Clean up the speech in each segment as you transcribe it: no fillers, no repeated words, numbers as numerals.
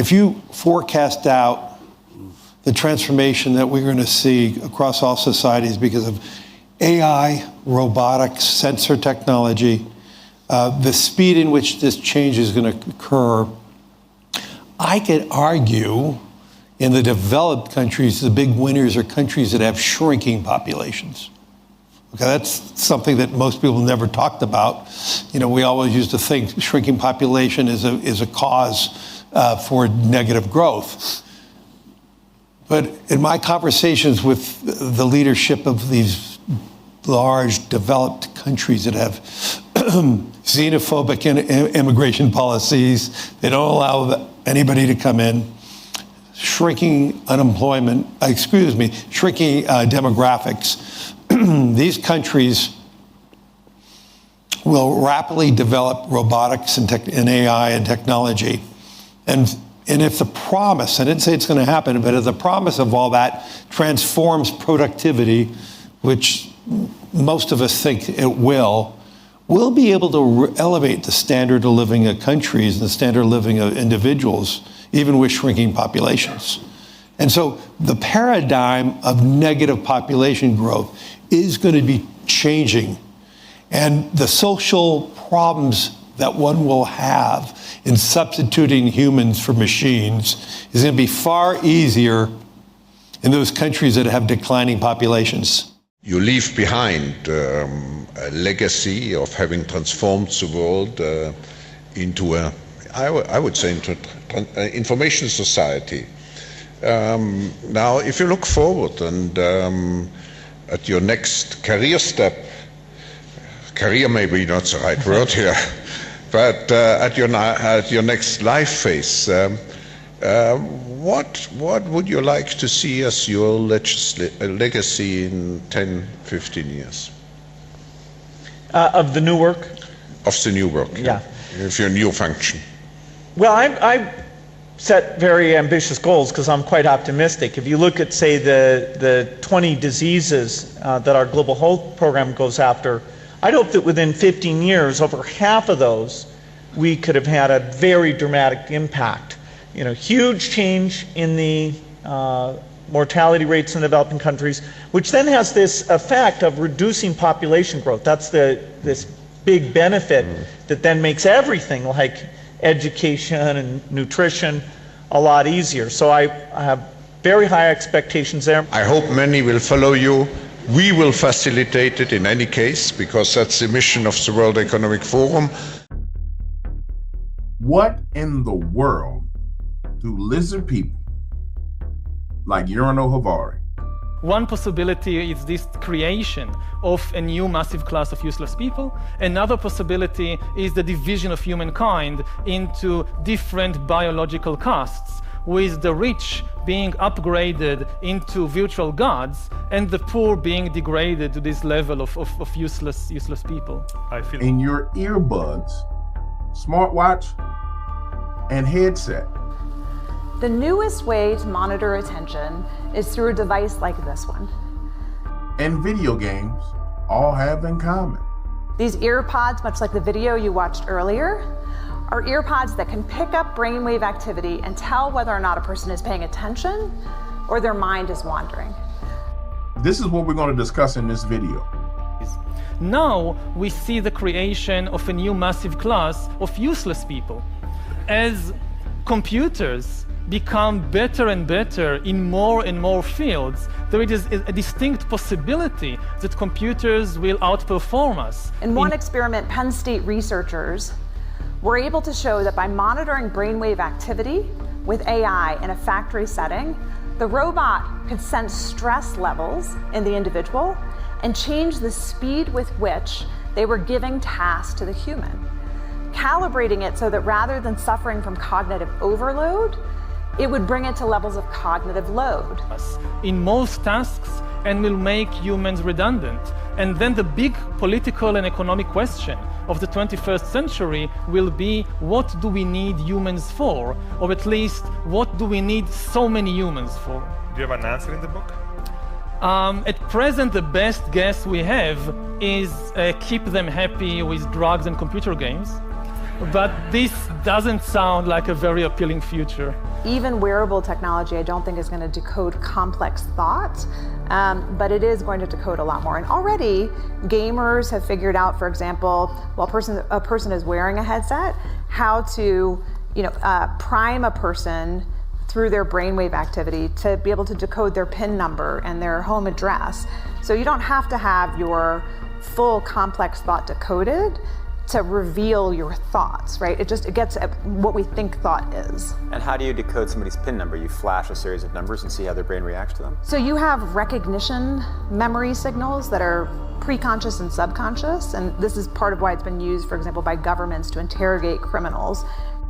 if you forecast out the transformation that we're going to see across all societies because of AI, robotics, sensor technology, the speed in which this change is going to occur, I could argue in the developed countries, the big winners are countries that have shrinking populations. Okay, that's something that most people never talked about. You know, we always used to think shrinking population is a cause for negative growth. But in my conversations with the leadership of these large developed countries that have xenophobic immigration policies, they don't allow anybody to come in, shrinking unemployment, shrinking demographics, these countries will rapidly develop robotics and AI and technology. And if the promise, I didn't say it's going to happen, but if the promise of all that transforms productivity, which most of us think it will, we'll be able to elevate the standard of living of countries and the standard of living of individuals, even with shrinking populations. And so the paradigm of negative population growth is going to be changing. And the social problems that one will have in substituting humans for machines is going to be far easier in those countries that have declining populations. You leave behind a legacy of having transformed the world into I would say, into information society. Now, if you look forward and at your next career step, career may be not the right word here, but at your next life phase, what would you like to see as your legacy in 10, 15 years? Of the new work? Of the new work, yeah. Of your new function. Well, I set very ambitious goals because I'm quite optimistic. If you look at, say, the 20 diseases that our global health program goes after, I'd hope that within 15 years, over half of those, we could have had a very dramatic impact. You know, huge change in the mortality rates in developing countries, which then has this effect of reducing population growth. That's this big benefit that then makes everything like education and nutrition a lot easier. So I have very high expectations there. I hope many will follow you. We will facilitate it in any case, because that's the mission of the World Economic Forum. What in the world do lizard people like Yuval Harari? One possibility is this creation of a new massive class of useless people. Another possibility is the division of humankind into different biological castes, with the rich being upgraded into virtual gods and the poor being degraded to this level of useless people. I feel in your earbuds, smartwatch, and headset. The newest way to monitor attention is through a device like this one. And video games all have in common. These earpods, much like the video you watched earlier, are earpods that can pick up brainwave activity and tell whether or not a person is paying attention or their mind is wandering. This is what we're going to discuss in this video. Now we see the creation of a new massive class of useless people. As computers become better and better in more and more fields, there is a distinct possibility that computers will outperform us. In one experiment, Penn State researchers were able to show that by monitoring brainwave activity with AI in a factory setting, the robot could sense stress levels in the individual and change the speed with which they were giving tasks to the human, calibrating it so that rather than suffering from cognitive overload, it would bring it to levels of cognitive load. In most tasks, and will make humans redundant. And then the big political and economic question of the 21st century will be, what do we need humans for? Or at least, what do we need so many humans for? Do you have an answer in the book? At present, the best guess we have is keep them happy with drugs and computer games. but this doesn't sound like a very appealing future. Even wearable technology, I don't think is going to decode complex thought, but it is going to decode a lot more. And already, gamers have figured out, for example, while a person is wearing a headset, how to, prime a person through their brainwave activity to be able to decode their PIN number and their home address. So you don't have to have your full complex thought decoded to reveal your thoughts, right? It gets at what we think thought is. And how do you decode somebody's PIN number? You flash a series of numbers and see how their brain reacts to them? So you have recognition memory signals that are preconscious and subconscious, and this is part of why it's been used, for example, by governments to interrogate criminals.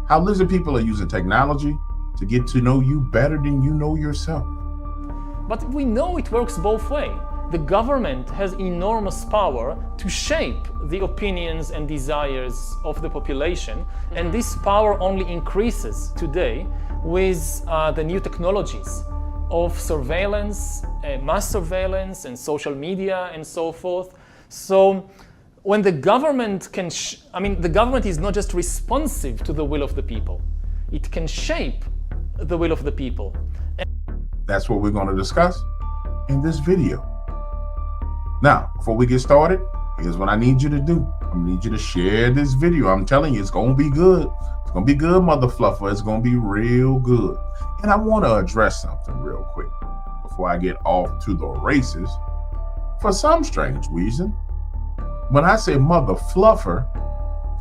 How lizard people are using technology to get to know you better than you know yourself. But we know it works both ways. The government has enormous power to shape the opinions and desires of the population, and this power only increases today with the new technologies of surveillance, mass surveillance, and social media, and so forth. So when the government can, the government is not just responsive to the will of the people, it can shape the will of the people. That's what we're going to discuss in this video. Now, before we get started, here's what I need you to do. I need you to share this video. I'm telling you, it's going to be good. It's going to be good, mother fluffer. It's going to be real good. And I want to address something real quick before I get off to the races. For some strange reason, when I say mother fluffer,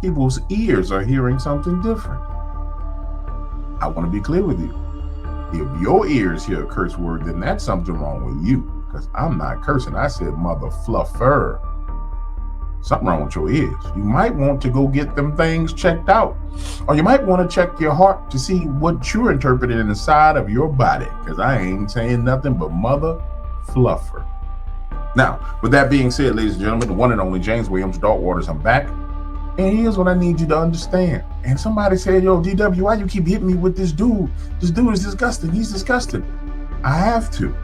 people's ears are hearing something different. I want to be clear with you. If your ears hear a curse word, then that's something wrong with you. Because I'm not cursing. I said mother fluffer. Something wrong with your ears. You might want to go get them things checked out. Or you might want to check your heart to see what you're interpreting inside of your body. Because I ain't saying nothing but mother fluffer. Now, with that being said, ladies and gentlemen, the one and only James Williams Darkwaters, I'm back. And here's what I need you to understand. And somebody said, yo, DW, why you keep hitting me with this dude? This dude is disgusting. He's disgusting. I have to.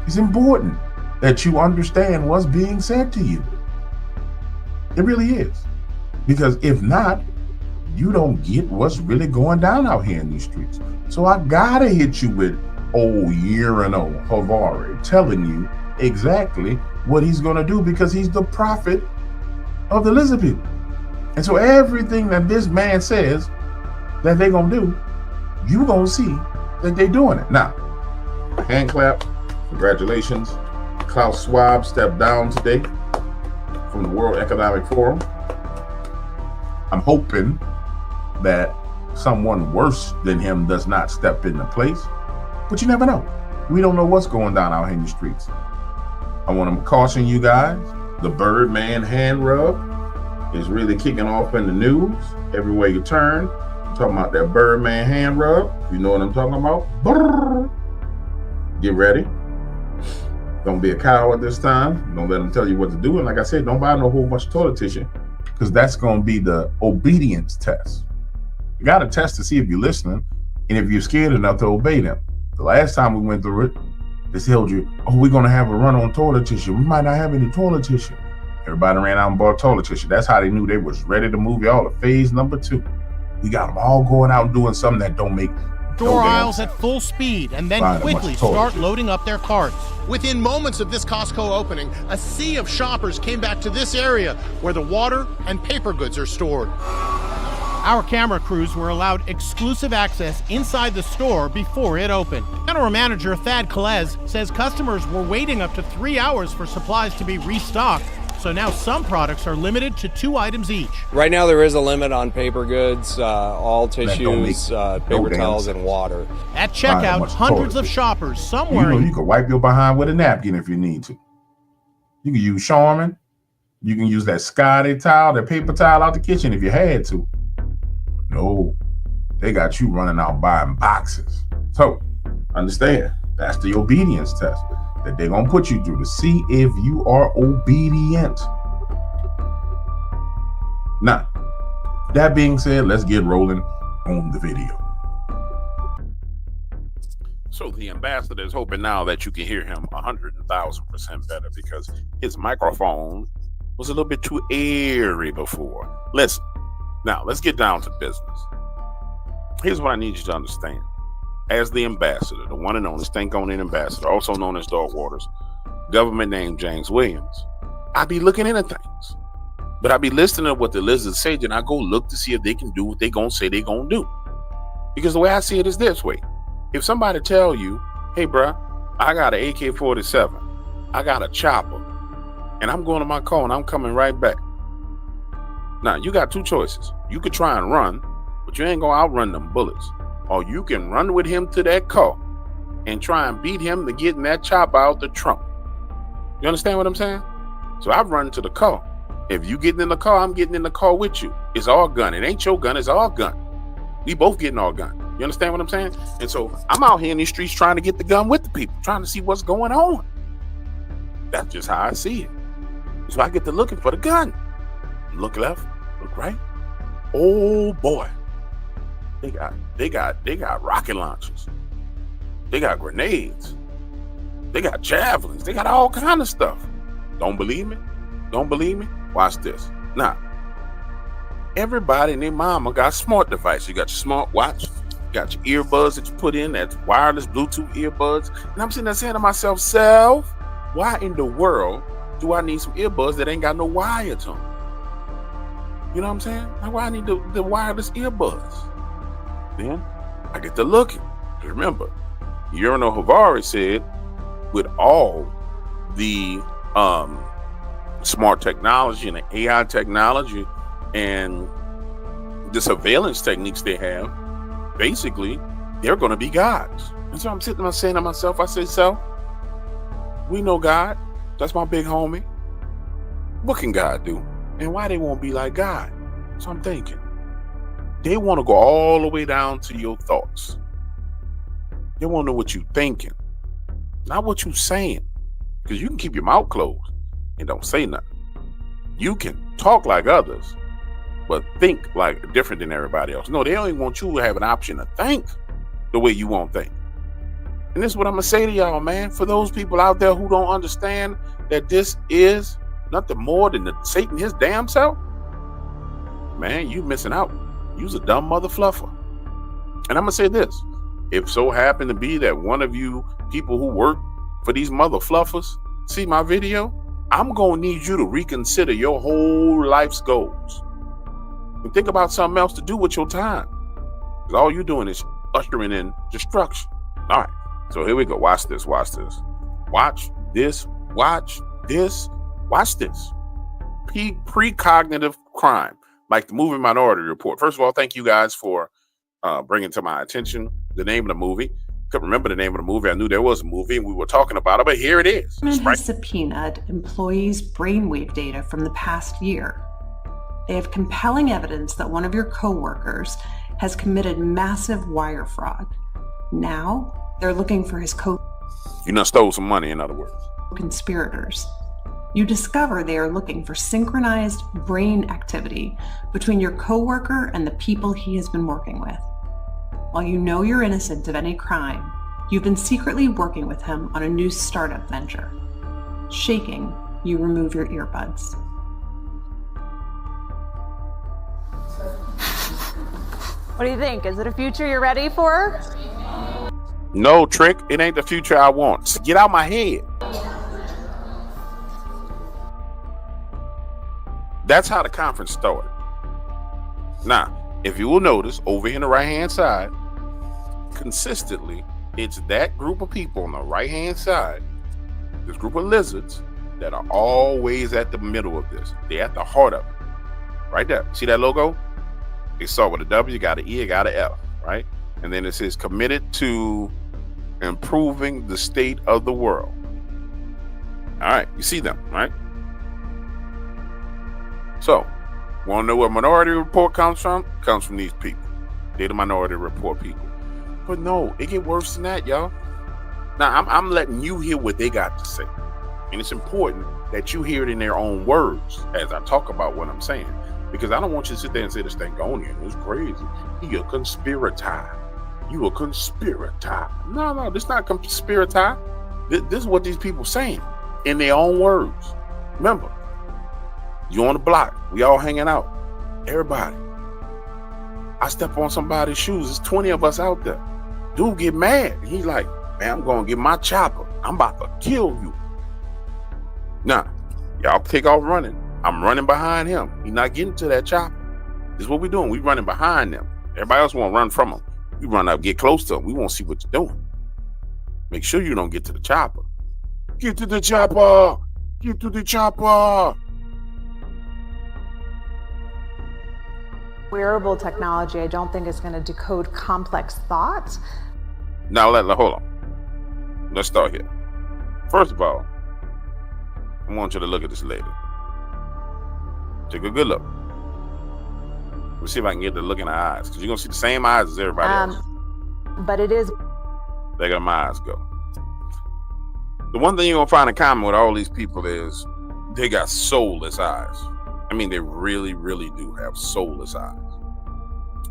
It's important that you understand what's being said to you. It really is. Because if not, you don't get what's really going down out here in these streets. So I gotta hit you with old Urano Havari telling you exactly what he's gonna do, because he's the prophet of the lizard people. And so everything that this man says that they're gonna do, you gonna see that they're doing it. Now, hand clap. Congratulations. Klaus Schwab stepped down today from the World Economic Forum. I'm hoping that someone worse than him does not step into place, but you never know. We don't know what's going down out here in the streets. I want to caution you guys, the Birdman hand rub is really kicking off in the news. Everywhere you turn, I'm talking about that Birdman hand rub. You know what I'm talking about? Brrr. Get ready. Don't be a coward this time. Don't let them tell you what to do. And like I said, don't buy no whole bunch of toilet tissue, because that's going to be the obedience test. You got to test to see if you're listening and if you're scared enough to obey them. The last time we went through it, they told you, oh, we're going to have a run on toilet tissue. We might not have any toilet tissue. Everybody ran out and bought toilet tissue. That's how they knew they was ready to move y'all to phase number 2. We got them all going out and doing something that don't make door aisles at full speed and then quickly start loading up their carts. Within moments of this Costco opening, a sea of shoppers came back to this area where the water and paper goods are stored. Our camera crews were allowed exclusive access inside the store before it opened. General Manager Thad Kalez says customers were waiting up to 3 hours for supplies to be restocked. So now some products are limited to 2 items each. Right now there is a limit on paper goods, all tissues, paper towels, and water. At checkout, hundreds of shoppers, some wearing... You can wipe your behind with a napkin if you need to. You can use Charmin. You can use that Scotty towel, that paper towel out the kitchen if you had to. No, they got you running out buying boxes. So, understand, that's the obedience test that they're going to put you through to see if you are obedient. Now, that being said, let's get rolling on the video. So the ambassador is hoping now that you can hear him 100,000% better, because his microphone was a little bit too airy before. Listen, Now, let's get down to business. Here's what I need you to understand. As the ambassador, the one and only Stank-O-Nin ambassador, also known as Dog Waters, government name James Williams, I be looking into things. But I be listening to what the lizards say, then I go look to see if they can do what they gonna say they gonna do. Because the way I see it is this way. If somebody tell you, hey, bruh, I got an AK-47, I got a chopper, and I'm going to my car and I'm coming right back. Now, you got two choices. You could try and run, but you ain't gonna outrun them bullets. Or you can run with him to that car and try and beat him to getting that chopper out the trunk. You understand what I'm saying? So I've run to the car. If you getting in the car, I'm getting in the car with you. It's all gun. It ain't your gun, it's all gun. We both getting our gun. You understand what I'm saying? And so I'm out here in these streets trying to get the gun with the people, trying to see what's going on. That's just how I see it. So I get to looking for the gun. Look left, look right. Oh boy. They got rocket launchers. They got grenades. They got javelins. They got all kind of stuff. Don't believe me? Don't believe me? Watch this. Now, everybody and their mama got smart devices. You got your smart watch. You got your earbuds that you put in. That's wireless Bluetooth earbuds. And I'm sitting there saying to myself, self, why in the world do I need some earbuds that ain't got no wire to them? You know what I'm saying? Like, why I need the wireless earbuds? Then I get to looking. Remember, Yuval Harari said, with all the smart technology and the AI technology and the surveillance techniques they have, basically, they're going to be gods. And so I'm sitting there saying to myself, I say, so, we know God. That's my big homie. What can God do? And why they won't be like God? So I'm thinking, they want to go all the way down to your thoughts. They want to know what you're thinking, not what you're saying. Because you can keep your mouth closed and don't say nothing. You can talk like others, but think like different than everybody else. No, they only want you to have an option to think the way you want to think. And this is what I'm going to say to y'all, man. For those people out there who don't understand that this is nothing more than Satan his damn self, man, you missing out. You's a dumb mother fluffer. And I'm going to say this. If so happen to be that one of you people who work for these mother fluffers see my video, I'm going to need you to reconsider your whole life's goals. And think about something else to do with your time. Because all you're doing is ushering in destruction. All right. So here we go. Watch this. Watch this. Watch this. Watch this. Watch this. Precognitive crime. Like the movie Minority Report. First of all, thank you guys for bringing to my attention the name of the movie. Couldn't remember the name of the movie. I knew there was a movie and we were talking about it, but here it is. Government has subpoenaed employees' brainwave data from the past year. They have compelling evidence that one of your coworkers has committed massive wire fraud. Now they're looking for his You done stole some money, in other words. Co-conspirators. You discover they are looking for synchronized brain activity between your coworker and the people he has been working with. While you know you're innocent of any crime, you've been secretly working with him on a new startup venture. Shaking, you remove your earbuds. What do you think? Is it a future you're ready for? No, Trick. It ain't the future I want. So get out my head. That's how the conference started. Now, if you will notice, over here on the right-hand side, consistently, it's that group of people on the right-hand side, this group of lizards, that are always at the middle of this. They're at the heart of it. Right there. See that logo? It start with a W, got an E, got an F, right? And then it says committed to improving the state of the world. All right, you see them, right? So, want to know where Minority Report comes from? Comes from these people. They're the Minority Report people. But no, it get worse than that, y'all. Now, I'm letting you hear what they got to say. And it's important that you hear it in their own words as I talk about what I'm saying. Because I don't want you to sit there and say this Stank-O-Nin is crazy. He a conspirator. You a conspirator. No, this not conspirator. This is what these people saying in their own words. Remember, you on the block. We all hanging out. Everybody. I step on somebody's shoes. There's 20 of us out there. Dude get mad. He's like, man, I'm going to get my chopper. I'm about to kill you. Now, y'all take off running. I'm running behind him. He's not getting to that chopper. This is what we're doing. We're running behind them. Everybody else won't run from them. We run up, get close to them. We won't see what you're doing. Make sure you don't get to the chopper. Get to the chopper. Get to the chopper. Wearable technology, I don't think is going to decode complex thoughts. Now, hold on. Let's start here. First of all, I want you to look at this lady. Take a good look. Let's see if I can get the look in her eyes, because you're going to see the same eyes as everybody else. But it is. There go my eyes go. The one thing you're going to find in common with all these people is they got soulless eyes. I mean, they really, really do have soulless eyes.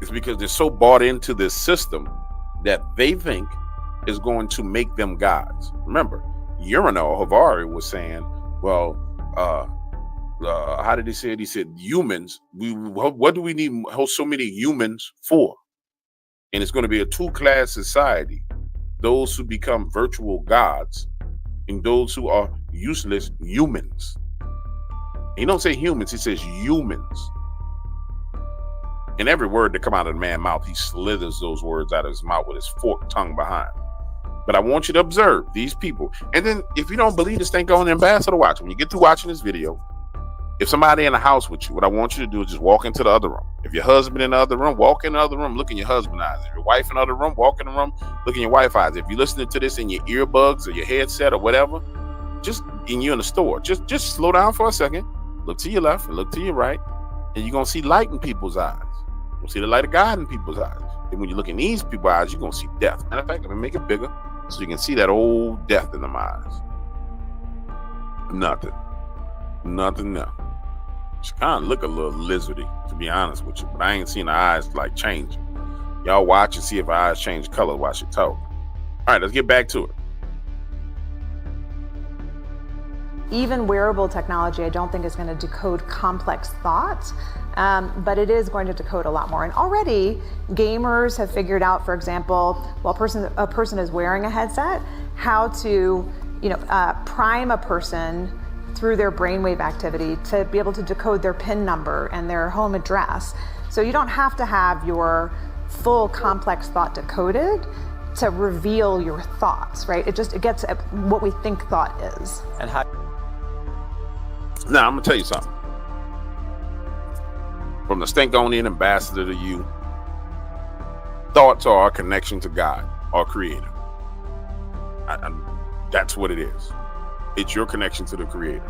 It's because they're so bought into this system that they think is going to make them gods. Remember, Yuval Harari was saying, well, how did he say it? He said, humans, what do we need so many humans for? And it's going to be a two-class society. Those who become virtual gods and those who are useless humans. He don't say humans, he says humans. And every word that come out of the man's mouth, he slithers those words out of his mouth with his forked tongue behind. But I want you to observe these people. And then if you don't believe this thing, go on Ambassador Watch. When you get through watching this video, if somebody in the house with you, what I want you to do is just walk into the other room. If your husband in the other room, walk in the other room, look in your husband's eyes. If your wife in the other room, walk in the room, look in your wife's eyes. If you're listening to this in your earbuds or your headset or whatever, and you're in the store, just slow down for a second, look to your left and look to your right, and you're going to see light in people's eyes. You'll see the light of God in people's eyes. And when you look in these people's eyes, you're going to see death. Matter of fact, let me make it bigger so you can see that old death in them eyes. Nothing there. She kind of look a little lizardy, to be honest with you, but I ain't seen her eyes like change. Y'all watch and see if her eyes change color while she talk. All right, let's get back to it. Even wearable technology, I don't think is going to decode complex thoughts, but it is going to decode a lot more. And already, gamers have figured out, for example, while a person is wearing a headset, how to, prime a person through their brainwave activity to be able to decode their PIN number and their home address. So you don't have to have your full complex thought decoded to reveal your thoughts, right? It gets at what we think thought is. And how? Now, I'm going to tell you something. From the Stinkonian ambassador to you, thoughts are our connection to God, our creator. That's what it is. It's your connection to the creator.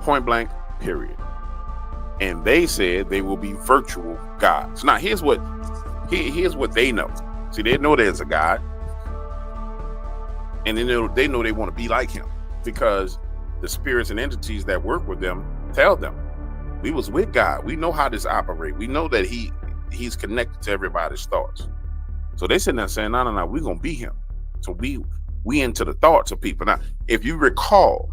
Point blank, period. And they said they will be virtual gods. Now, here's what they know. See, they know there's a God. And they know they want to be like him, because the spirits and entities that work with them tell them, we was with God. We know how this operates. We know that he's connected to everybody's thoughts. So they sitting there saying, no, we're going to be him. So we into the thoughts of people. Now, if you recall,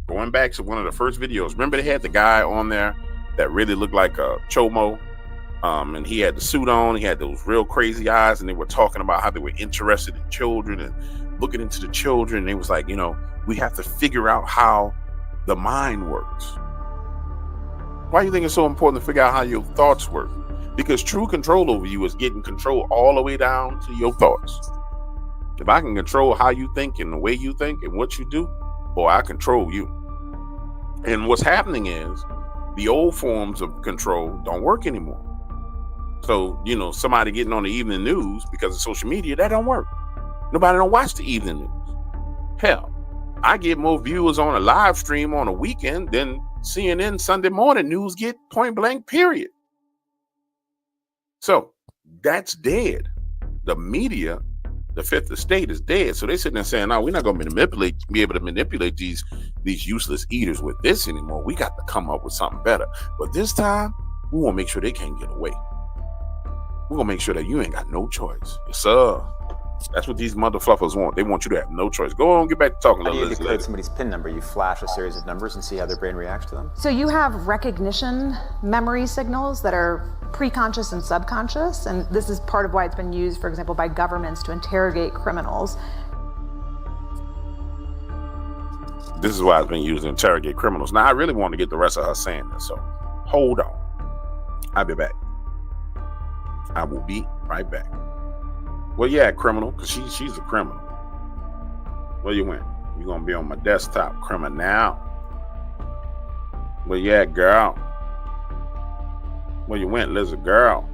going back to one of the first videos, remember they had the guy on there that really looked like a chomo, and he had the suit on, he had those real crazy eyes, and they were talking about how they were interested in children and looking into the children. And they was like, we have to figure out how the mind works. Why do you think it's so important to figure out how your thoughts work? Because true control over you is getting control all the way down to your thoughts. If I can control how you think and the way you think and what you do, boy, I control you. And what's happening is the old forms of control don't work anymore. So, somebody getting on the evening news because of social media, that don't work. Nobody don't watch the evening news. Hell, I get more viewers on a live stream on a weekend than CNN Sunday morning news get, point blank, period. So that's dead. The media, the fifth estate, is dead. So they're sitting there saying, no, we're not going to be able to manipulate these useless eaters with this anymore. We got to come up with something better. But this time, we want to make sure they can't get away. We're going to make sure that you ain't got no choice. Yes, sir. That's what these mother fluffers want. They want you to have no choice. Go on, get back to talking. How do you decode somebody's PIN number? You flash a series of numbers and see how their brain reacts to them? So you have recognition memory signals that are preconscious and subconscious, and this is part of why it's been used, for example, by governments to interrogate criminals. This is why it's been used to interrogate criminals. Now, I really want to get the rest of her saying this, so hold on. I'll be back. I will be right back. Well, yeah, criminal, because she's a criminal. Where you went? You're going to be on my desktop, criminal. Well, yeah, girl. Where you went, Lizard girl?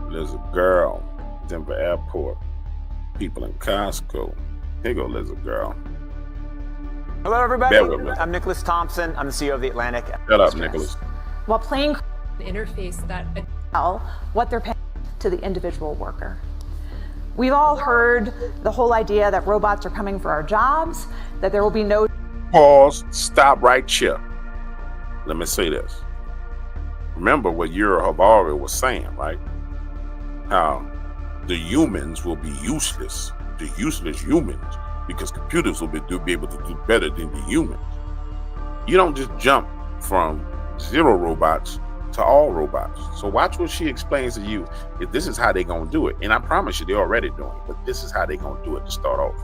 Lizard girl. Denver Airport. People in Costco. Here you go, Lizard girl. Hello, everybody. Bear with me. I'm Nicholas Thompson. I'm the CEO of the Atlantic. Shut up, Nicholas. While playing interface that what they're paying to the individual worker. We've all heard the whole idea that robots are coming for our jobs, that there will be no... Pause. Stop right here. Let me say this. Remember what Yura Havari was saying, right? How the humans will be useless, the useless humans, because computers will be able to do better than the humans. You don't just jump from 0 robots to all robots. So watch what she explains to you. If this is how they're going to do it. And I promise you, they're already doing it, but this is how they're going to do it to start off.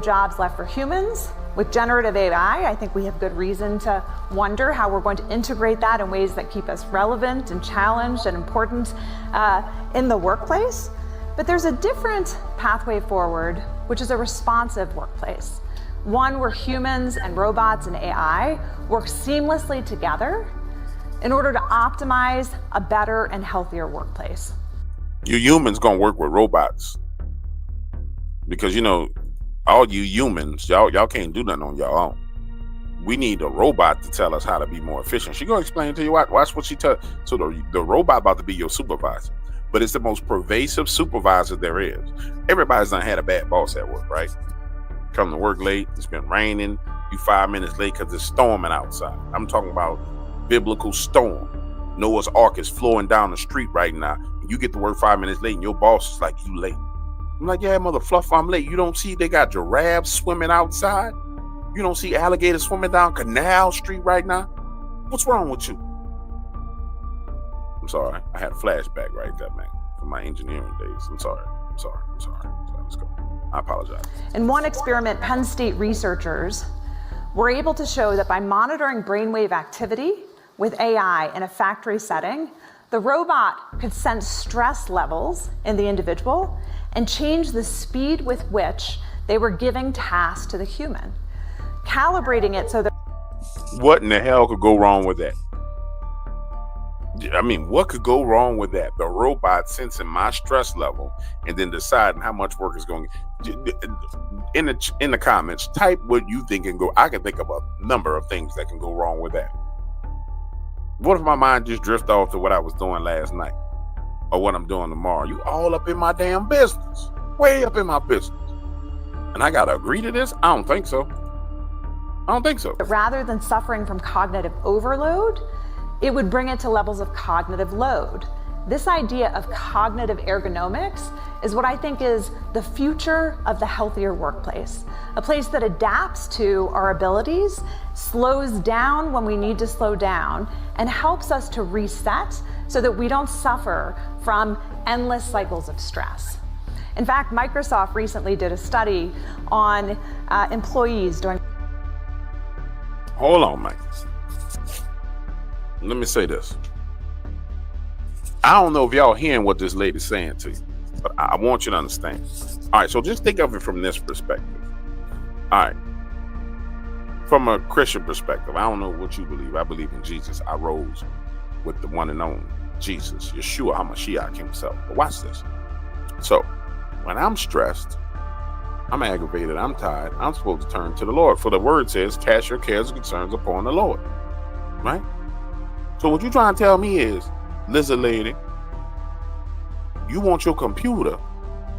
Jobs left for humans. With generative AI, I think we have good reason to wonder how we're going to integrate that in ways that keep us relevant and challenged and important in the workplace. But there's a different pathway forward, which is a responsive workplace. One where humans and robots and AI work seamlessly together in order to optimize a better and healthier workplace. You humans gonna work with robots. Because, you know, all you humans, y'all can't do nothing on your own. We need a robot to tell us how to be more efficient. She gonna explain to you, watch what she tells. So the robot about to be your supervisor. But it's the most pervasive supervisor there is. Everybody's done had a bad boss at work, right? Come to work late, it's been raining, you 5 minutes late because it's storming outside. I'm talking about biblical storm. Noah's Ark is flowing down the street right now. You get to work 5 minutes late and your boss is like, you late. I'm like, yeah, mother fluff, I'm late. You don't see they got giraffes swimming outside? You don't see alligators swimming down Canal Street right now? What's wrong with you? I'm sorry. I had a flashback right there, man, from my engineering days. I'm sorry. Let's go. I apologize. In one experiment, Penn State researchers were able to show that by monitoring brainwave activity with AI in a factory setting, the robot could sense stress levels in the individual and change the speed with which they were giving tasks to the human, calibrating it so that... What in the hell could go wrong with that? I mean, what could go wrong with that? The robot sensing my stress level and then deciding how much work is going in the comments. Type what you think can go. I can think of a number of things that can go wrong with that. What if my mind just drifted off to what I was doing last night or what I'm doing tomorrow? You all up in my damn business, way up in my business, and I gotta agree to this? I don't think so. Rather than suffering from cognitive overload, it would bring it to levels of cognitive load. This idea of cognitive ergonomics is what I think is the future of the healthier workplace. A place that adapts to our abilities, slows down when we need to slow down, and helps us to reset so that we don't suffer from endless cycles of stress. In fact, Microsoft recently did a study on employees doing... Hold on, Mike. Let me say this. I don't know if y'all hearing what this lady's saying to you, but I want you to understand. All right, so just think of it from this perspective. All right. From a Christian perspective, I don't know what you believe. I believe in Jesus. I rose with the one and only Jesus, Yeshua HaMashiach himself. But watch this. So when I'm stressed, I'm aggravated, I'm tired, I'm supposed to turn to the Lord. For the word says, cast your cares and concerns upon the Lord. Right? So what you trying to tell me is, lizard lady, you want your computer,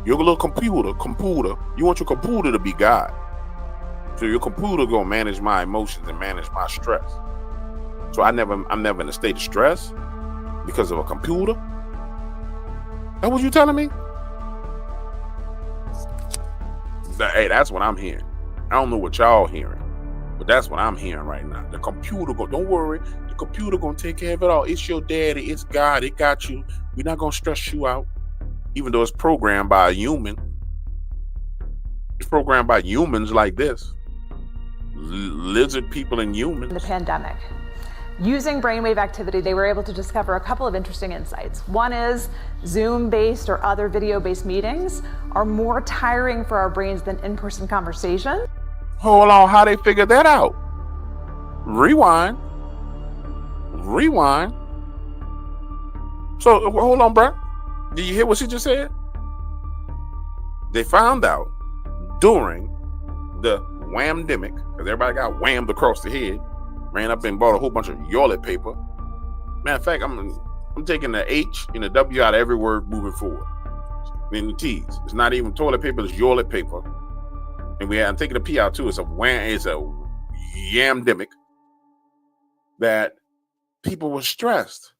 your little computer, you want your computer to be God. So your computer gonna manage my emotions and manage my stress. So I'm never in a state of stress because of a computer. That what you telling me? Hey, that's what I'm hearing. I don't know what y'all hearing, but that's what I'm hearing right now. The computer don't worry, the computer gonna take care of it all. It's your daddy, it's God, it got you. We're not gonna stress you out. Even though it's programmed by a human. It's programmed by humans like this. Lizard people and humans. In the pandemic. Using brainwave activity, they were able to discover a couple of interesting insights. One is Zoom-based or other video-based meetings are more tiring for our brains than in-person conversation. Hold on, how they figured that out? Rewind. So, hold on, bro. Did you hear what she just said? They found out during the whamdemic, because everybody got whammed across the head, ran up and bought a whole bunch of toilet paper. Matter of fact, I'm taking the H and the W out of every word moving forward. In the T's. It's not even toilet paper, it's toilet paper. And I'm taking the P out too. It's a yamdemic that people were stressed.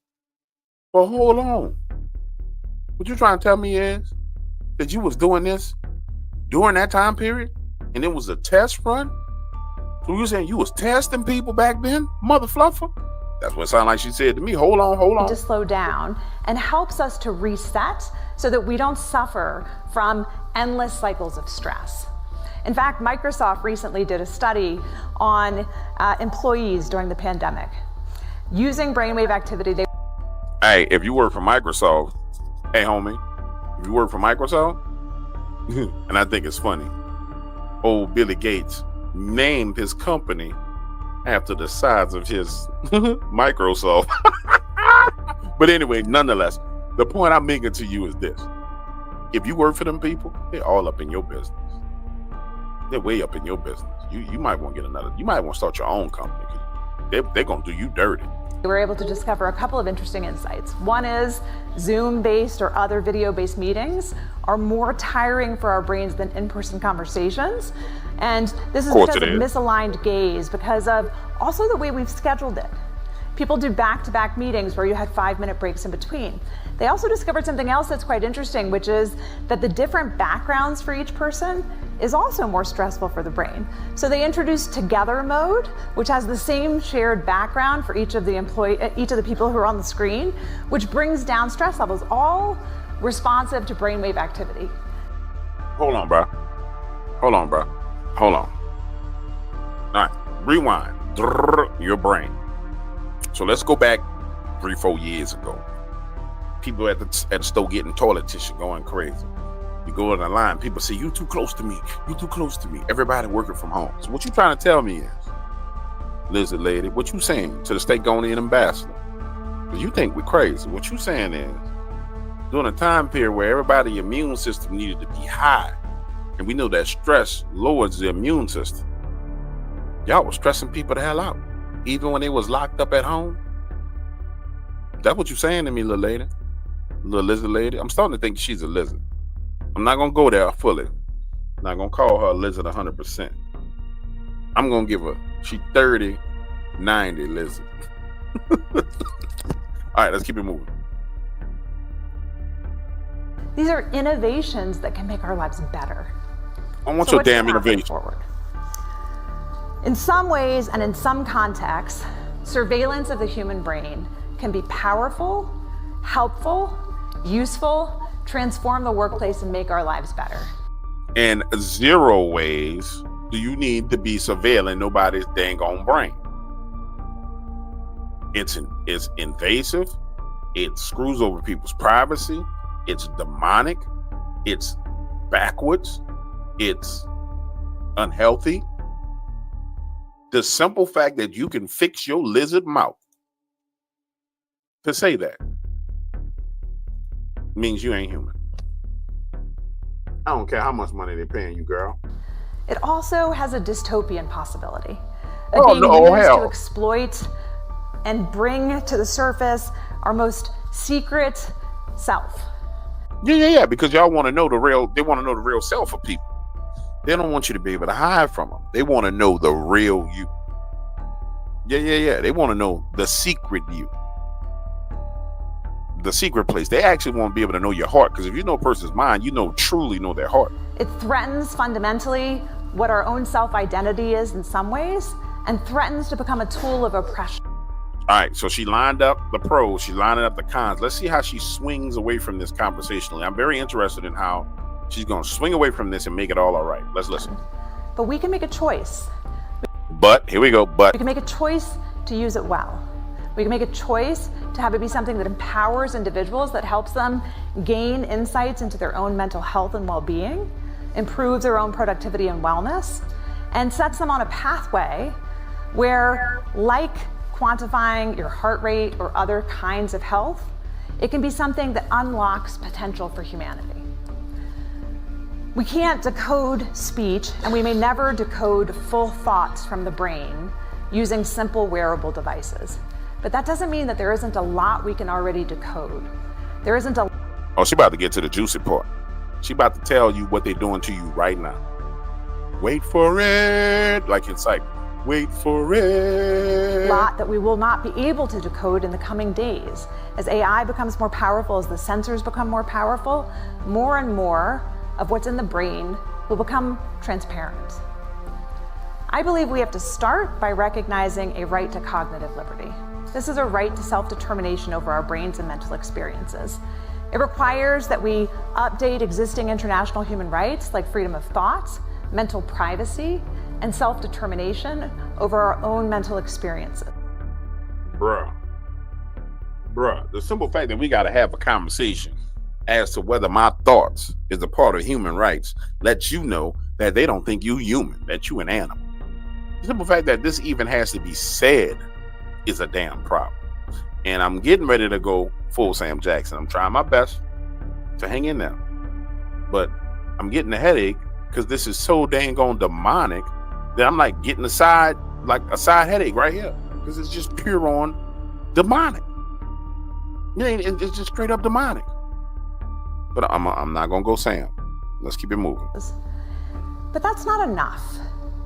But hold on. What you trying to tell me is that you was doing this during that time period and it was a test run? So you saying you was testing people back then, mother fluffer? That's what it sounded like she said to me. Hold on. To slow down and helps us to reset so that we don't suffer from endless cycles of stress. In fact, Microsoft recently did a study on employees during the pandemic. Using brainwave activity, Hey, if you work for Microsoft, hey homie, if you work for Microsoft, and I think it's funny, old Billy Gates named his company after the size of his Microsoft. But anyway, nonetheless, the point I'm making to you is this. If you work for them people, they're all up in your business. They're way up in your business. You might want to get you might want to start your own company. They're going to do you dirty. we were able to discover a couple of interesting insights. One is Zoom-based or other video-based meetings are more tiring for our brains than in-person conversations. And this is because of misaligned gaze, because of also the way we've scheduled it. People do back-to-back meetings where you had 5-minute breaks in between. They also discovered something else that's quite interesting, which is that the different backgrounds for each person is also more stressful for the brain. So they introduced together mode, which has the same shared background for each of the people who are on the screen, which brings down stress levels, all responsive to brainwave activity. Hold on, bro. Hold on. All right, rewind. Your brain. So let's go back 3-4 years ago. People at the store getting toilet tissue, going crazy. You go in the line, people say, "You too close to me. You too close to me." Everybody working from home. So what you trying to tell me is, lizard lady, what you saying to the State-Gonian ambassador? Because you think we're crazy. What you saying is, during a time period where everybody's immune system needed to be high, and we know that stress lowers the immune system, y'all was stressing people the hell out, even when they was locked up at home. That's what you saying to me, little lady, little lizard lady. I'm starting to think she's a lizard. I'm not gonna go there fully. I'm not gonna call her a lizard 100%. I'm gonna give her, she 30, 90 lizard. All right, let's keep it moving. These are innovations that can make our lives better. I want your damn innovation. Forward? In some ways and in some contexts, surveillance of the human brain can be powerful, helpful, useful, transform the workplace, and make our lives better. In 0 ways do you need to be surveilling nobody's dang on brain. It's invasive. It screws over people's privacy. It's demonic. It's backwards. It's unhealthy. The simple fact that you can fix your lizard mouth to say that means you ain't human. I don't care how much money they're paying you, girl. It also has a dystopian possibility of being used to exploit and bring to the surface our most secret self. Yeah, because y'all want to know the real, they want to know the real self of people. They don't want you to be able to hide from them. They want to know the real you. Yeah. They want to know the secret you. The secret place. They actually want to be able to know your heart, because if you know a person's mind, you truly know their heart. It threatens fundamentally what our own self-identity is in some ways, and threatens to become a tool of oppression. All right, so she lined up the pros, she lined up the cons. Let's see how she swings away from this conversationally. I'm very interested in how she's going to swing away from this and make it all right. Let's listen. But we can make a choice. But, here we go, but. We can make a choice to use it well. We can make a choice to have it be something that empowers individuals, that helps them gain insights into their own mental health and well-being, improves their own productivity and wellness, and sets them on a pathway where, like quantifying your heart rate or other kinds of health, it can be something that unlocks potential for humanity. We can't decode speech, and we may never decode full thoughts from the brain using simple wearable devices. But that doesn't mean that there isn't a lot we can already decode. There isn't a... Oh, she about to get to the juicy part. She about to tell you what they're doing to you right now. Wait for it. Like it's like, wait for it. Lot that we will not be able to decode in the coming days. As AI becomes more powerful, as the sensors become more powerful, more and more of what's in the brain will become transparent. I believe we have to start by recognizing a right to cognitive liberty. This is a right to self-determination over our brains and mental experiences. It requires that we update existing international human rights like freedom of thought, mental privacy, and self-determination over our own mental experiences. Bruh, the simple fact that we got to have a conversation as to whether my thoughts is a part of human rights lets you know that they don't think you human, that you an animal. The simple fact that this even has to be said is a damn problem. And I'm getting ready to go full Sam Jackson. I'm trying my best to hang in there. But I'm getting a headache because this is so dang on demonic that I'm like getting a side headache right here. Because it's just pure on demonic. It's just straight up demonic. But I'm not going to go Sam. Let's keep it moving. But that's not enough.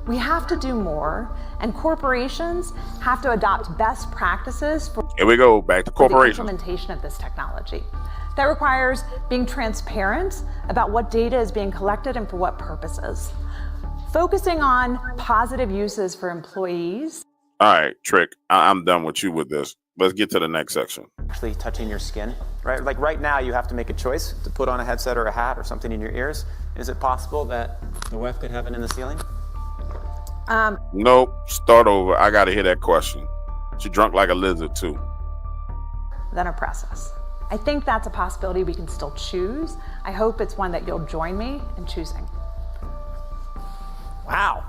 We have to do more, and corporations have to adopt best practices for Here we go, back to corporations. The implementation of this technology. That requires being transparent about what data is being collected and for what purposes. Focusing on positive uses for employees. All right, Trick, I'm done with you with this. Let's get to the next section. Actually touching your skin, right? Like right now you have to make a choice to put on a headset or a hat or something in your ears. Is it possible that the WEF could have it in the ceiling? Nope, start over. I got to hear that question. She drunk like a lizard too. Then oppress us. I think that's a possibility we can still choose. I hope it's one that you'll join me in choosing. Wow.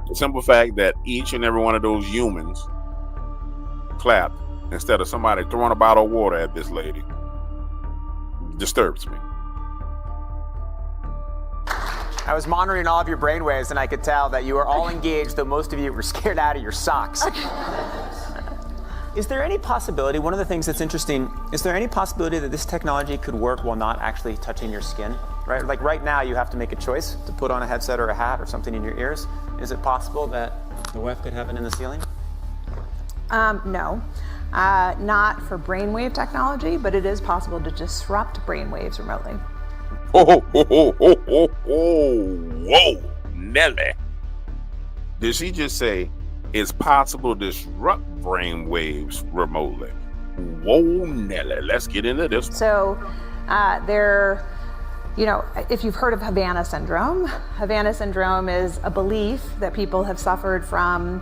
The simple fact that each and every one of those humans clapped instead of somebody throwing a bottle of water at this lady disturbs me. I was monitoring all of your brainwaves and I could tell that you were all engaged, though most of you were scared out of your socks. Is there any possibility, one of the things that's interesting, is there any possibility that this technology could work while not actually touching your skin? Right? Like right now you have to make a choice to put on a headset or a hat or something in your ears. Is it possible that the WEF could have it in the ceiling? No. Not for brainwave technology, but it is possible to disrupt brainwaves remotely. Whoa, Nelly. Did she just say it's possible to disrupt brainwaves remotely? Whoa, Nelly. Let's get into this. So if you've heard of Havana syndrome is a belief that people have suffered from.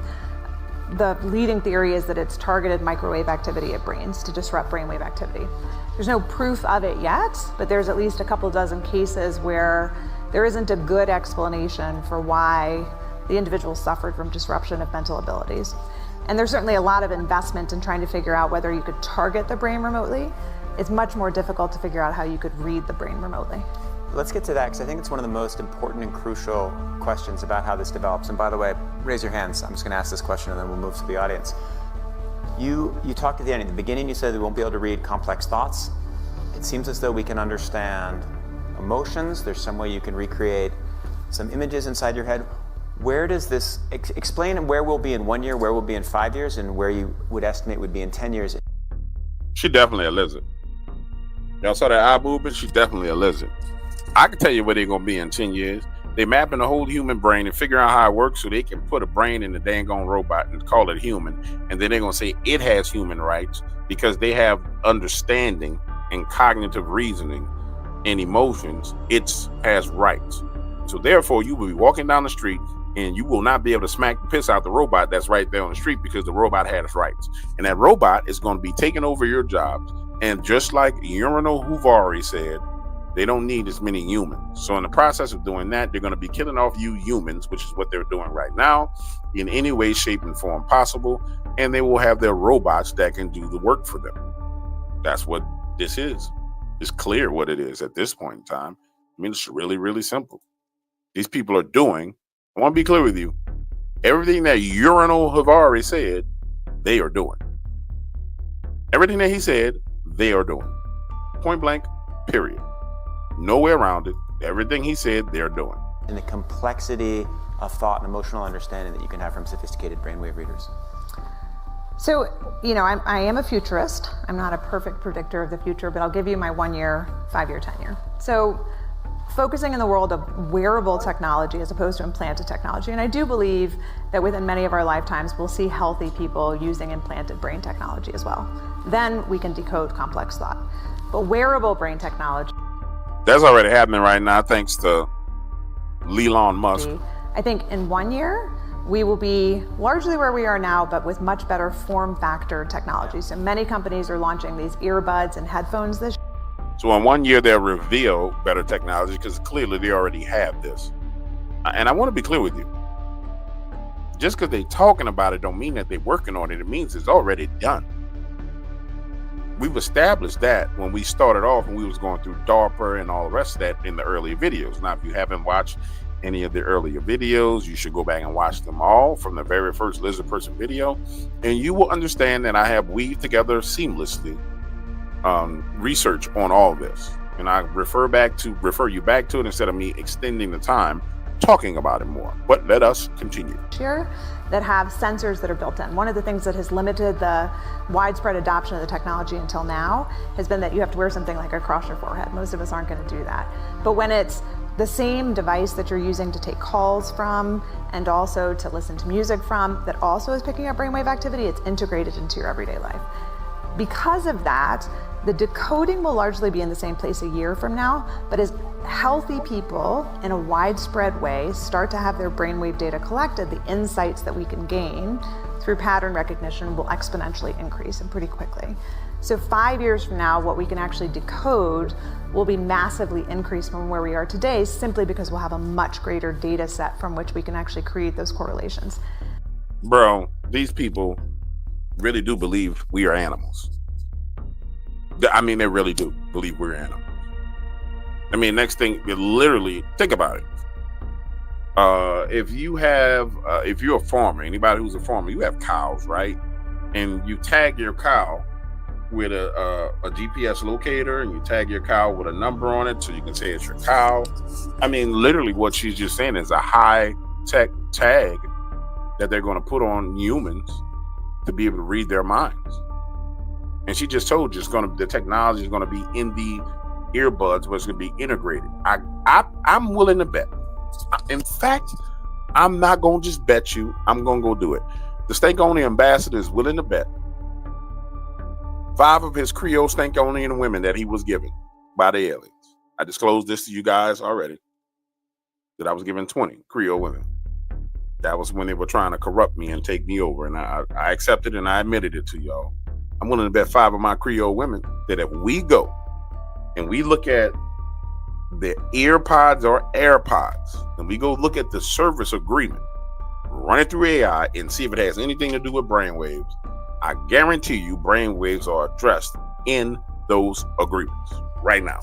The leading theory is that it's targeted microwave activity at brains to disrupt brainwave activity. There's no proof of it yet, but there's at least a couple dozen cases where there isn't a good explanation for why the individual suffered from disruption of mental abilities. And there's certainly a lot of investment in trying to figure out whether you could target the brain remotely. It's much more difficult to figure out how you could read the brain remotely. Let's get to that, because I think it's one of the most important and crucial questions about how this develops. And by the way, raise your hands. I'm just going to ask this question and then we'll move to the audience. You talked at the end. In the beginning, you said we won't be able to read complex thoughts. It seems as though we can understand emotions. There's some way you can recreate some images inside your head. Where does this, explain where we'll be in 1 year, where we'll be in 5 years, and where you would estimate would be in 10 years. She definitely a lizard. Y'all saw that eye movement? She's definitely a lizard. I can tell you where they're going to be in 10 years. They mapping the whole human brain and figure out how it works so they can put a brain in the dang on robot and call it human. And then they're going to say it has human rights because they have understanding and cognitive reasoning and emotions. It has rights. So therefore, you will be walking down the street and you will not be able to smack the piss out the robot that's right there on the street because the robot has rights. And that robot is going to be taking over your jobs. And just like Urinal Huvari said, they don't need as many humans. So in the process of doing that, they're going to be killing off you humans, which is what they're doing right now, in any way, shape, and form possible. And they will have their robots that can do the work for them. That's what this is. It's clear what it is at this point in time. I mean, it's really, really simple. These people are doing, I want to be clear with you, everything that Urinal Huvari said, they are doing. Everything that he said, they are doing. Point blank, period. No way around it. Everything he said, they're doing. And the complexity of thought and emotional understanding that you can have from sophisticated brainwave readers. So, I am a futurist. I'm not a perfect predictor of the future, but I'll give you my 1 year, 5 year, 10 year. So, focusing in the world of wearable technology as opposed to implanted technology. And I do believe that within many of our lifetimes, we'll see healthy people using implanted brain technology as well. Then we can decode complex thought. But wearable brain technology. That's already happening right now, thanks to Elon Musk. I think in 1 year, we will be largely where we are now, but with much better form factor technology. So many companies are launching these earbuds and headphones this year. So in 1 year, they'll reveal better technology because clearly they already have this. And I want to be clear with you. Just because they're talking about it don't mean that they're working on it. It means it's already done. We've established that when we started off and we was going through DARPA and all the rest of that in the earlier videos. Now, if you haven't watched any of the earlier videos, you should go back and watch them all from the very first lizard person video. And you will understand that I have weaved together seamlessly research on all this, and I refer you back to it instead of me extending the time talking about it more. But let us continue. Here that have sensors that are built in. One of the things that has limited the widespread adoption of the technology until now has been that you have to wear something like across your forehead. Most of us aren't going to do that. But when it's the same device that you're using to take calls from and also to listen to music from that also is picking up brainwave activity, it's integrated into your everyday life. Because of that, the decoding will largely be in the same place a year from now, but as healthy people in a widespread way start to have their brainwave data collected, the insights that we can gain through pattern recognition will exponentially increase and pretty quickly. So 5 years from now, what we can actually decode will be massively increased from where we are today, simply because we'll have a much greater data set from which we can actually create those correlations. Bro, these people really do believe we are animals. I mean, they really do believe we're animals. I mean, next thing, literally, think about it. If you're a farmer, anybody who's a farmer, you have cows, right? And you tag your cow with a GPS locator, and you tag your cow with a number on it so you can say it's your cow. I mean, literally what she's just saying is a high-tech tag that they're going to put on humans to be able to read their minds. And she just told you the technology is going to be in the earbuds, but it's going to be integrated. I'm willing to bet. In fact, I'm not going to just bet you. I'm going to go do it. The Stankonia ambassador is willing to bet 5 of his Creole Stankonian women that he was given by the aliens. I disclosed this to you guys already, that I was given 20 Creole women. That was when they were trying to corrupt me and take me over. And I accepted and I admitted it to y'all. I'm willing to bet 5 of my Creole women that if we go and we look at the earpods or AirPods, and we go look at the service agreement, run it through AI and see if it has anything to do with brainwaves, I guarantee you brainwaves are addressed in those agreements right now.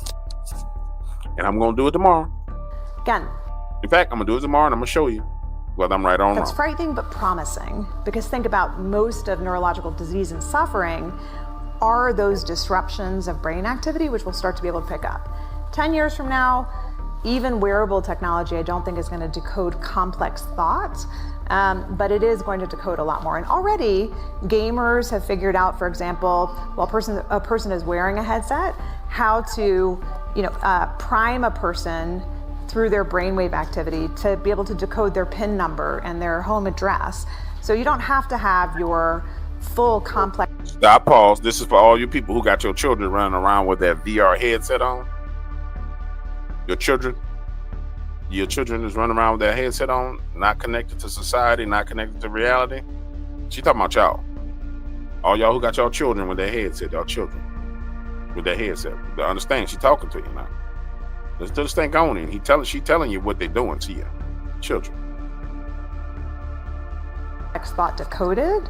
And I'm going to do it tomorrow. Again. In fact, I'm going to do it tomorrow and I'm going to show you whether I'm right or wrong. That's frightening but promising, because think about most of neurological disease and suffering are those disruptions of brain activity, which we'll start to be able to pick up. 10 years from now, even wearable technology, I don't think is going to decode complex thoughts, but it is going to decode a lot more. And already, gamers have figured out, for example, while a person is wearing a headset, how to prime a person through their brainwave activity to be able to decode their PIN number and their home address. So you don't have to have your full complex. Stop, pause. This is for all you people who got your children running around with that VR headset on. Your children is running around with that headset on, not connected to society, not connected to reality. She talking about y'all. All y'all who got y'all children with that headset, y'all children with that headset. To understand, she talking to you now. Let's do this thing on in. She telling you what they're doing to you, children. Thought decoded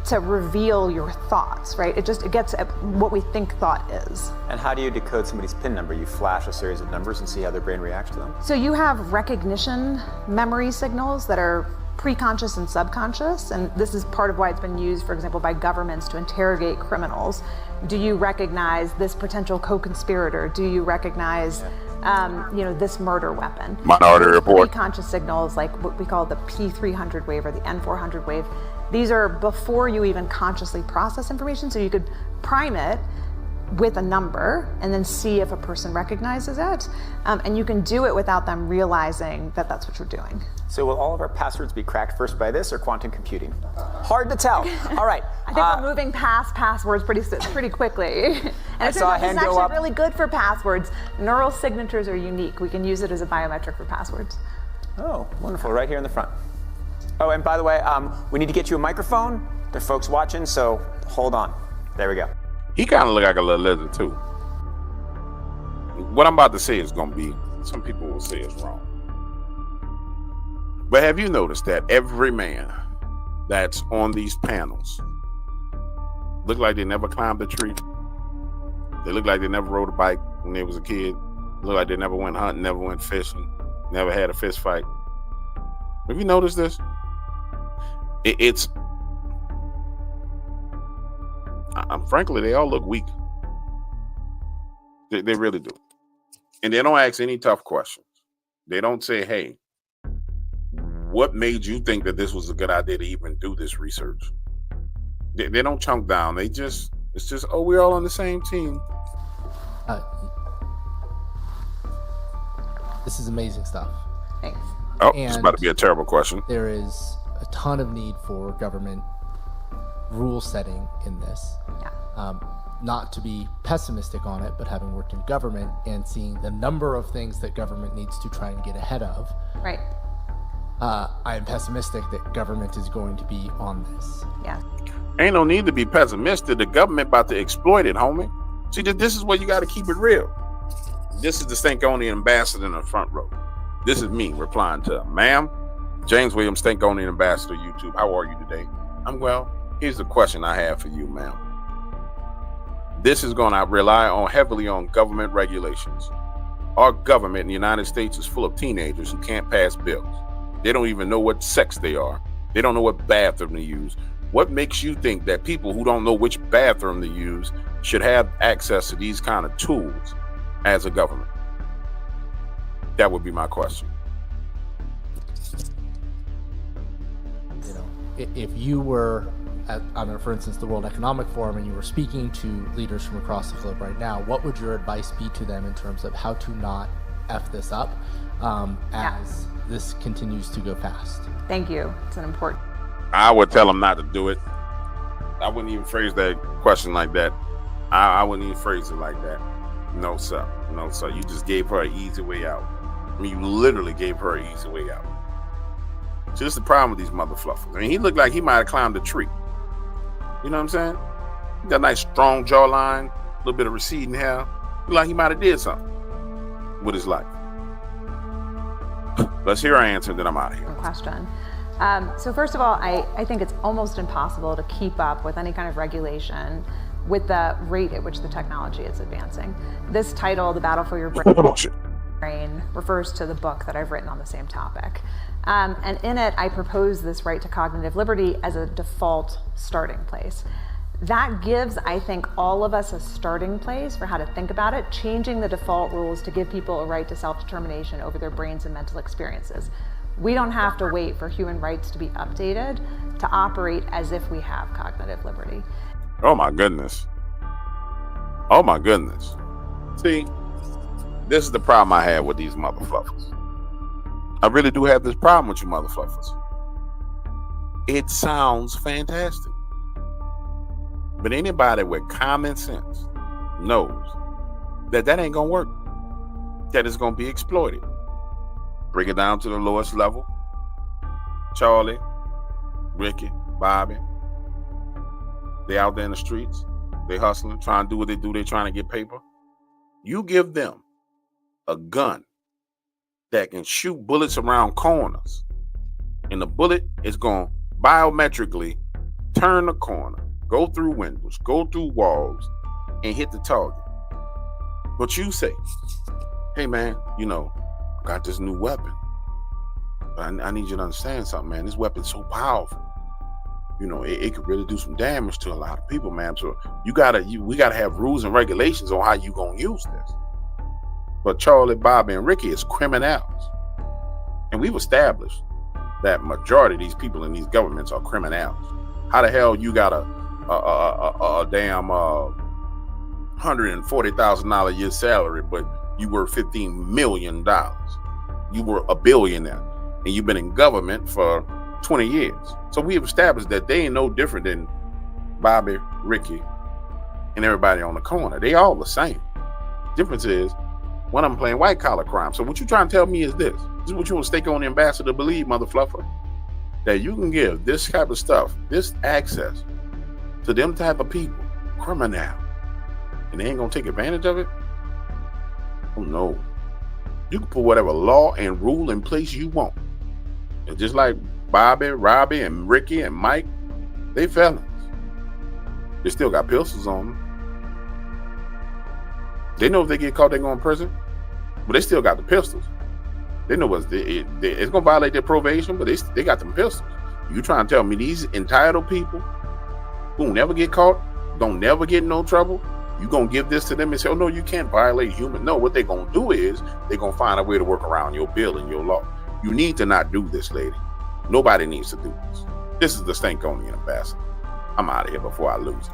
to reveal your thoughts, right? It gets at what we think thought is. And how do you decode somebody's PIN number? You flash a series of numbers and see how their brain reacts to them? So you have recognition memory signals that are preconscious and subconscious, and this is part of why it's been used, for example, by governments to interrogate criminals. Do you recognize this potential co-conspirator? Do you recognize this murder weapon? Minority Report. Preconscious signals, like what we call the P300 wave or the N400 wave, these are before you even consciously process information, so you could prime it with a number and then see if a person recognizes it. And you can do it without them realizing that that's what you're doing. So will all of our passwords be cracked first by this or quantum computing? Hard to tell. All right. I think we're moving past passwords pretty quickly. And I saw a hand it's go actually up. really good for passwords. Neural signatures are unique. We can use it as a biometric for passwords. Oh, wonderful. Right here in the front. Oh, and by the way, we need to get you a microphone. There are folks watching, so hold on. There we go. He kind of look like a little lizard too. What I'm about to say is going to be, some people will say it's wrong. But have you noticed that every man that's on these panels look like they never climbed a tree? They look like they never rode a bike when they was a kid. Look like they never went hunting, never went fishing, never had a fist fight. Have you noticed this? Frankly, they all look weak. They really do. And they don't ask any tough questions. They don't say, hey, what made you think that this was a good idea to even do this research? They don't chunk down. It's just, oh, we're all on the same team. This is amazing stuff. Thanks. Oh, it's about to be a terrible question. There is a ton of need for government rule setting in this. Yeah. Not to be pessimistic on it, but having worked in government and seeing the number of things that government needs to try and get ahead of. Right. I am pessimistic that government is going to be on this. Yeah. Ain't no need to be pessimistic. The government about to exploit it, homie. See, this is where you got to keep it real. This is the Stankonian ambassador in the front row. This is me replying to, ma'am, James Williams, Stankonian ambassador, YouTube. How are you today? I'm well. Here's the question I have for you, ma'am. This is going to rely heavily on government regulations. Our government in the United States is full of teenagers who can't pass bills. They don't even know what sex they are. They don't know what bathroom to use. What makes you think that people who don't know which bathroom to use should have access to these kind of tools as a government? That would be my question. You know, if you were at, for instance, the World Economic Forum, and you were speaking to leaders from across the globe right now, what would your advice be to them in terms of how to not F this up as this continues to go fast? Thank you. It's an important. I would tell them not to do it. I wouldn't even phrase that question like that. I wouldn't even phrase it like that. No, sir. No, sir. You just gave her an easy way out. I mean, you literally gave her an easy way out. So this is the problem with these mother fluffers. I mean, he looked like he might have climbed a tree. You know what I'm saying? He got a nice strong jawline, a little bit of receding hair. Look like he might have did something with his life. Let's hear our answer, then I'm out of here. Question. So first of all, I think it's almost impossible to keep up with any kind of regulation with the rate at which the technology is advancing. This title, The Battle for Your Brain, refers to the book that I've written on the same topic. And in it, I propose this right to cognitive liberty as a default starting place. That gives, I think, all of us a starting place for how to think about it, changing the default rules to give people a right to self-determination over their brains and mental experiences. We don't have to wait for human rights to be updated to operate as if we have cognitive liberty. Oh my goodness. Oh my goodness. See, this is the problem I have with these motherfuckers. I really do have this problem with you motherfuckers. It sounds fantastic. But anybody with common sense knows that that ain't gonna work. That it's gonna be exploited. Bring it down to the lowest level. Charlie, Ricky, Bobby. They out there in the streets. They hustling, trying to do what they do. They trying to get paper. You give them a gun that can shoot bullets around corners, and the bullet is going to biometrically turn the corner, go through windows, go through walls, and hit the target. But you say, hey man, you know, I got this new weapon. But I need you to understand something, man. This weapon's so powerful. You know, it could really do some damage to a lot of people, man. So we gotta have rules and regulations on how you gonna use this. But Charlie, Bobby, and Ricky is criminals. And we've established that majority of these people in these governments are criminals. How the hell you got a damn $140,000 a year salary, but you were $15 million? You were a billionaire, and you've been in government for 20 years. So we have established that they ain't no different than Bobby, Ricky, and everybody on the corner. They all the same. Difference is one of them playing white collar crime. So what you trying to tell me is this is what you want to stake on the ambassador to believe, motherfluffer, that you can give this type of stuff, this access to them type of people, criminal, and they ain't gonna take advantage of it? Oh no. You can put whatever law and rule in place you want. And just like Bobby, Robbie, and Ricky, and Mike, they felons. They still got pistols on them. They know if they get caught, they're going to prison, but they still got the pistols. They know it's going to violate their probation, but they got them pistols. You trying to tell me these entitled people who never get caught, don't never get in no trouble, you going to give this to them and say, oh no, you can't violate human. No, what they're going to do is they're going to find a way to work around your bill and your law. You need to not do this, lady. Nobody needs to do this. This is the Stankonian ambassador. I'm out of here before I lose it.